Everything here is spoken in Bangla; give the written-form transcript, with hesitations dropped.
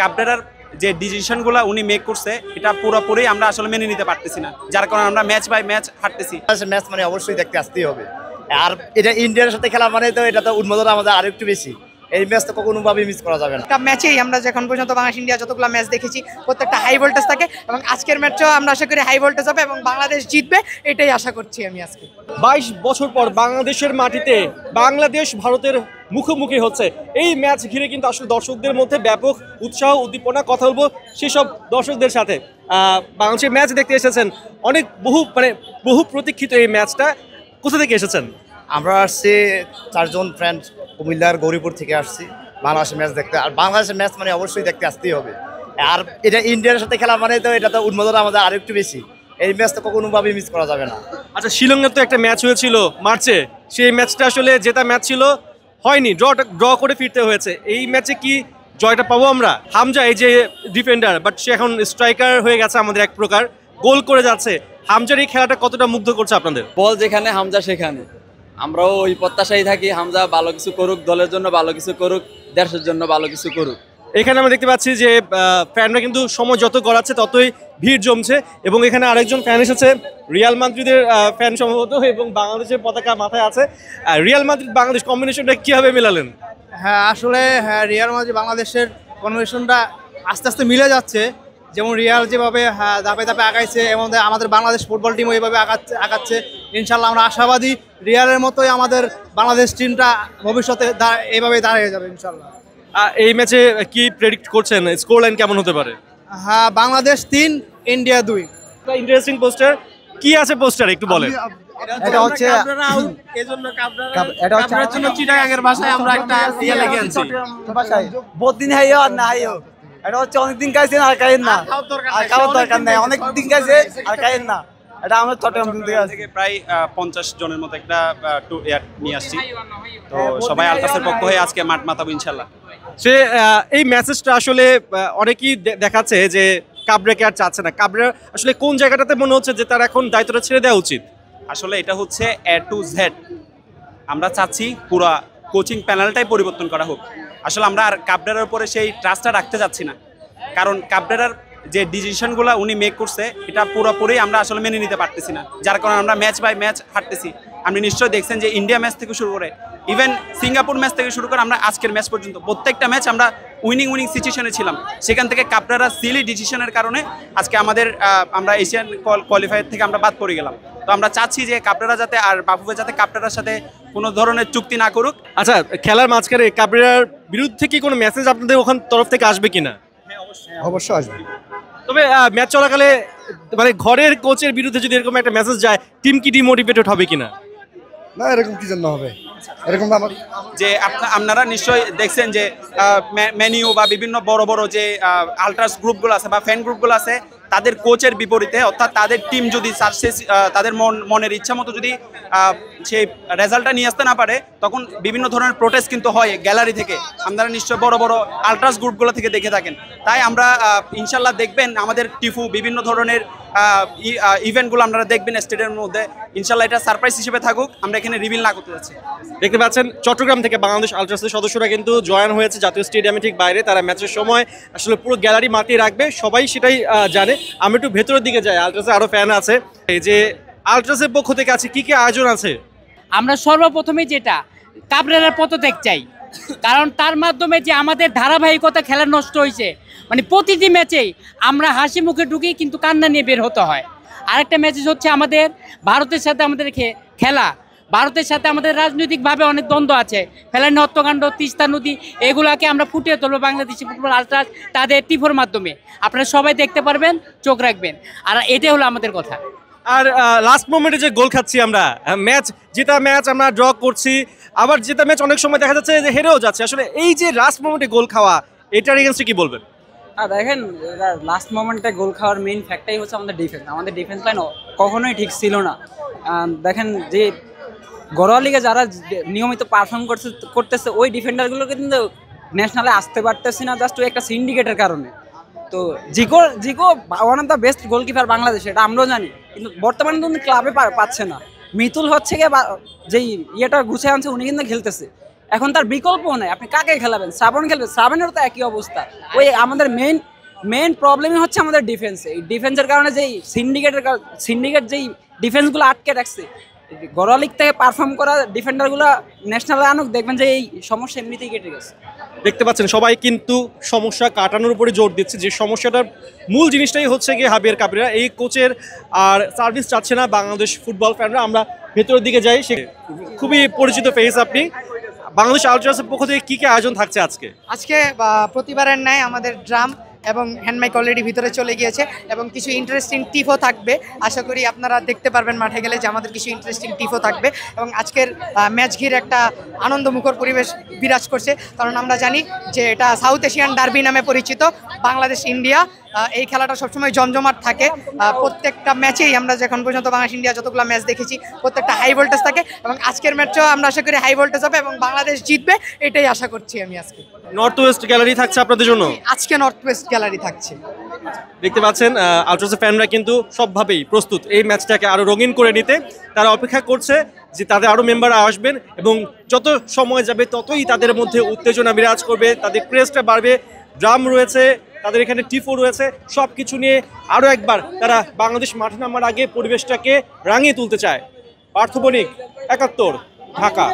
কাবরেরার যে ডিসিশনগুলো উনি মেক করছে এটা পুরোপুরি আমরা আসলে মেনে নিতে পারতেছি না, যার কারণে আমরা ম্যাচ বাই ম্যাচ হারতেছি। ম্যাচ মানে অবশ্যই দেখতে আসতেই হবে, আর এটা ইন্ডিয়ার সাথে খেলা মানে তো এটা তো উন্মাদনা আমাদের আরেকটু বেশি। এই ম্যাচ তো কোনোভাবেই মিস করা যাবে না। একটা ম্যাচেই আমরা এখন পর্যন্ত বাংলাদেশ ইন্ডিয়া যতগুলো ম্যাচ দেখেছি প্রত্যেকটা হাই ভোল্টেজ থাকে, এবং আজকের ম্যাচও আমরা আশা করি হাই ভোল্টেজ হবে এবং বাংলাদেশ জিতবে, এটাই আশা করছি আমি আজকে। 22 বছর পর বাংলাদেশের মাটিতে বাংলাদেশ ভারতের মুখোমুখি হচ্ছে। এই ম্যাচ ঘিরে কিন্তু আসলে দর্শকদের মধ্যে ব্যাপক উৎসাহ উদ্দীপনা। কথা বলবো সেসব দর্শকদের সাথে। বাংলাদেশের ম্যাচ দেখতে এসেছেন, অনেক বহু প্রতীক্ষিত এই ম্যাচটা। কোথা থেকে এসেছেন? আমরা আসছি 4 জন ফ্রেন্ড, কুমিল্লার গৌরীপুর থেকে আসছি বাংলাদেশের ম্যাচ দেখতে। আর বাংলাদেশের ম্যাচ মানে অবশ্যই দেখতে আসতেই হবে, আর এটা ইন্ডিয়ার সাথে খেলা মানে তো এটা তো উন্মাদনা আমাদের আরেকটু বেশি। এই ম্যাচ তো কোনোভাবেই মিস করা যাবে না। আচ্ছা, শিলংয়ের তো একটা ম্যাচ হয়েছিল মার্চে, সেই ম্যাচটা আসলে জেতা ম্যাচ ছিল, হয়নি, ড্র করে ফিরতে হয়েছে। এই ম্যাচে কি জয়টা পাবো আমরা? হামজা এই যে ডিফেন্ডার, বাট সে এখন স্ট্রাইকার হয়ে গেছে আমাদের, এক প্রকার গোল করে যাচ্ছে। হামজার এই খেলাটা কতটা মুগ্ধ করছে আপনাদের? বল যেখানে হামজা সেখানে, আমরাও ওই প্রত্যাশাই থাকি হামজা ভালো কিছু করুক, দলের জন্য ভালো কিছু করুক, দেশের জন্য ভালো কিছু করুক। এখানে আমরা দেখতে পাচ্ছি যে ফ্যানরা কিন্তু সময় যত গড়াচ্ছে ততই ভিড় জমছে, এবং এখানে আরেকজন ফ্যান এসেছে, রিয়াল মাদ্রিদের ফ্যান সম্ভবত, এবং বাংলাদেশের পতাকা মাথায় আছে। রিয়াল মাদ্রিদ বাংলাদেশ কম্বিনেশনটা কিভাবে মেলালেন? হ্যাঁ, আসলে রিয়াল মাদ্রিদ বাংলাদেশের কম্বিনেশনটা আস্তে আস্তে মিলে যাচ্ছে। যেমন রিয়াল যেভাবে ধাপে ধাপে আগাইছে, এবং আমাদের বাংলাদেশ ফুটবল টিমও এইভাবে আগাচ্ছে। ইনশাল্লাহ আমরা আশাবাদী রিয়ালের মতোই আমাদের বাংলাদেশ টিমটা ভবিষ্যতে এইভাবে দাঁড়িয়ে যাবে ইনশাল্লাহ। এই ম্যাচে কি প্রেডিক্ট করছেন, স্কোর লাইন কেমন হতে পারে? হ্যাঁ, বাংলাদেশ 3, ইন্ডিয়া 2। ইন্টারেস্টিং পোস্টার, কি আছে পোস্টার একটু বলেন। এটা হচ্ছে চিটাগাংয়ের ভাষায় আমরা একটা ইয়ে লিখে আনছি, বহুদিন হাইও আর না হাইও। এটা হচ্ছে অনেকদিন গাইছেন আর গাইেন না, আর খাওয়ার দরকার নাই, অনেকদিন গাইছে আর গাইেন না। এটা আমরা চট্টগ্রাম থেকে প্রায় 50 জনের মতো একটা নিয়ে আসছি, তো সবাই আলট্রাসের পক্ষ হয়ে আজকে মাঠ মাতাবো ইনশাল্লাহ। সে এই মেসেজটা আসলে অনেকেই দেখাচ্ছে যে কাবরেকে আর চাচ্ছে না। কাবরে আসলে কোন জায়গাটাতে মনে হচ্ছে যে তার এখন দায়িত্বটা ছেড়ে দেওয়া উচিত? আসলে এটা হচ্ছে A to Z, আমরা চাচ্ছি পুরো কোচিং প্যানেলটাই পরিবর্তন করা হোক। আসলে আমরা আর কাবরেরার উপরে সেই ট্রাস্টটা রাখতে যাচ্ছি না, কারণ কাবরেরার যে ডিসিশনগুলো উনি মেক করছে এটা পুরোপুরি আমরা আসলে মেনে নিতে পারতেছি না, যার কারণে আমরা ম্যাচ বাই ম্যাচ হারতেছি। আপনি নিশ্চয়ই দেখছেন যে ইন্ডিয়া ম্যাচ থেকে শুরু করে ইভেন সিঙ্গাপুর ম্যাচ থেকে শুরু করে আমরা আজকের ম্যাচ পর্যন্ত প্রত্যেকটা ম্যাচ আমরা উইনিং সিচুয়েশনে ছিলাম। সেখান থেকে কাবরেরা সিলি ডিসিশনের কারণে আজকে আমরা এশিয়ান কোয়ালিফায়ার থেকে আমরা বাদ পড়ে গেলাম। তো আমরা চাচ্ছি যে কাবরেরা যাতে আর বাফুফে যাতে কাবরেরার সাথে কোনো ধরনের চুক্তি না করুক। আচ্ছা, খেলার মাঝখানে কাবরেরার বিরুদ্ধে কি কোনো মেসেজ আপনাদের ওখান তরফ থেকে আসবে কিনা? অবশ্যই আসবে। তবে ম্যাচ চলাকালে মানে ঘরের কোচের বিরুদ্ধে যদি এরকম একটা মেসেজ যায়, টিম কি ডিমোটিভেটেড হবে কিনা? না, এরকম কি জন্য হবে? এরকম যে আপনারা নিশ্চয়ই দেখছেন যে মেনিউ বা বিভিন্ন বড় বড় যে আলট্রাস গ্রুপগুলো আছে বা ফ্যান গ্রুপগুলো আছে, তাদের কোচের বিপরীতে, অর্থাৎ তাদের টিম যদি তাদের মনের ইচ্ছা মতো যদি সেই রেজাল্টটা নিয়ে আসতে না পারে, তখন বিভিন্ন ধরনের প্রোটেস্ট কিন্তু হয় গ্যালারি থেকে। আপনারা নিশ্চয়ই বড় বড় আলট্রাস গ্রুপগুলো থেকে দেখে থাকেন। তাই আমরা ইনশাল্লাহ দেখবেন আমাদের টিফু বিভিন্ন ধরনের ইভেন্টগুলো আপনারা দেখবেন স্টেডিয়ামের মধ্যে। ইনশাল্লাহ এটা সারপ্রাইজ হিসেবে থাকুক, আমরা এখানে রিভিল না করতে যাচ্ছি। দেখতে পাচ্ছেন চট্টগ্রাম থেকে বাংলাদেশ আলট্রাসের সদস্যরা কিন্তু জয়েন হয়েছে জাতীয় স্টেডিয়ামে ঠিক বাইরে। তারা ম্যাচের সময় আসলে পুরো গ্যালারি মাতিয়ে রাখবে, সবাই সেটাই জানে। আমি একটু ভেতরের দিকে যাই, আলট্রাসে আরো ফ্যান আছে। এই যে আলট্রাসের পক্ষ থেকে আছে, কি কি আয়োজন আছে? আমরা সর্বপ্রথমে যেটা কাবরেরার পদত্যাগ চাই, কারণ তার মাধ্যমে যে আমাদের ধারাবাহিকতা খেলা নষ্ট হয়েছে, মানে প্রতিটি ম্যাচেই আমরা হাসি মুখে ঢুকি কিন্তু কান্না নিয়ে বের হতে হয়। আরেকটা ম্যাচেস হচ্ছে আমাদের ভারতের সাথে আমাদের খেলা, ভারতের সাথে আমাদের রাজনৈতিকভাবে অনেক দ্বন্দ্ব আছে। ফেলানি হত্যাকাণ্ড, তিস্তা নদী, এগুলাকে আমরা ফুটিয়ে তুলবো বাংলাদেশি ফুটবল আলট্রাস তাদের টিফোর মাধ্যমে। আপনারা সবাই দেখতে পারবেন, চোখ রাখবেন, আর এটাই হলো আমাদের কথা। আর লাস্ট মোমেন্টে যে গোল খাচ্ছি আমরা, জেতা ম্যাচ আমরা ড্র করছি, আবার জেতা ম্যাচ অনেক সময় দেখা যাচ্ছে যে হেরেও যাচ্ছে। আসলে এই যে লাস্ট মোমেন্টে গোল খাওয়া, এটার এগেইনস্টে কি বলবেন? দেখেন, লাস্ট মোমেন্টে গোল খাওয়ার মেইন ফ্যাক্টরই হচ্ছে আমাদের ডিফেন্স। আমাদের ডিফেন্স লাইন কখনোই ঠিক ছিল না। দেখেন যে ঘরোয়া লিগে যারা নিয়মিত পারফর্ম করতেছে ওই ডিফেন্ডারগুলোকে কিন্তু ন্যাশনালে আসতে পারতেছি না, জাস্ট ওই একটা সিন্ডিকেটের কারণে। তো Zico one of the best goalkeeper বাংলাদেশে, এটা আমরাও জানি, কিন্তু বর্তমানে কিন্তু ক্লাবে পাচ্ছে না। মিতুল হচ্ছে গিয়ে যেই ইয়েটা গুছিয়ে আনছে উনি কিন্তু খেলতেছে। এখন তার বিকল্পও নেই, আপনি কাকে খেলাবেন? শ্রাবণ খেলবে, শ্রাবণেরও তো একই অবস্থা। ওই আমাদের মেইন প্রবলেমই হচ্ছে আমাদের ডিফেন্স। এই ডিফেন্সের কারণে যেই সিন্ডিকেট যেই ডিফেন্সগুলো আটকে রাখছে, ঘরোয়া লিগ থেকে পারফর্ম করা ডিফেন্ডারগুলো ন্যাশনালে আনুক, দেখবেন যে এই সমস্যা এমনিতেই কেটে গেছে। দেখতে পাচ্ছেন সবাই কিন্তু সমস্যা কাটানোর উপরে জোর দিচ্ছে, যে সমস্যাটার মূল জিনিসটাই হচ্ছে গিয়ে হাবিয়ার কাবরেরা। এই কোচের আর সার্ভিস চাচ্ছে না বাংলাদেশ ফুটবল ফ্যানরা। আমরা ভেতরের দিকে যাই, সে খুবই পরিচিত ফেস। আপনি বাংলাদেশ আলট্রাসের পক্ষ থেকে কী কী আয়োজন থাকছে আজকে? আজকে প্রতিবারের ন্যায় আমাদের ড্রাম এবং হ্যান্ডমাইক অলরেডি ভিতরে চলে গিয়েছে এবং কিছু ইন্টারেস্টিং টিপও থাকবে। আশা করি আপনারা দেখতে পারবেন মাঠে গেলে যে আমাদের কিছু ইন্টারেস্টিং টিপও থাকবে এবং আজকের ম্যাচ ঘিরে একটা আনন্দমুখর পরিবেশ বিরাজ করছে, কারণ আমরা জানি যে এটা সাউথ এশিয়ান ডার্বি নামে পরিচিত, বাংলাদেশ ইন্ডিয়া। এই খেলাটা সবসময় জমজমাট থাকে, প্রত্যেকটা ম্যাচেই আমরা যখন পর্যন্ত বাংলাদেশ ইন্ডিয়া যতগুলো ম্যাচ দেখেছি প্রত্যেকটা হাই ভোল্টেজ থাকে এবং আজকের ম্যাচও আমরা আশা করি হাই ভোল্টেজ হবে এবং বাংলাদেশ জিতবে, এটাই আশা করছি আমি। আজকে নর্থ ওয়েস্ট গ্যালারি থাকছে আপনাদের জন্য, আজকে নর্থ ওয়েস্ট গ্যালারি থাকছে। দেখতে পাচ্ছেন আলট্রাসের ফ্যানরা কিন্তু সবভাবেই প্রস্তুত এই ম্যাচটাকে আরও রঙিন করে নিতে। তারা অপেক্ষা করছে যে তাদের আরও মেম্বার আসবেন এবং যত সময় যাবে ততই তাদের মধ্যে উত্তেজনা বিরাজ করবে, তাদের ক্রেজটা বাড়বে। ড্রাম রয়েছে, তাদের এখানে টিফো রয়েছে, সব কিছু নিয়ে আরও একবার তারা বাংলাদেশ মাঠে নামার আগে পরিবেশটাকে রাঙিয়ে তুলতে চায়। পার্থ বণিক, ৭১, ঢাকা।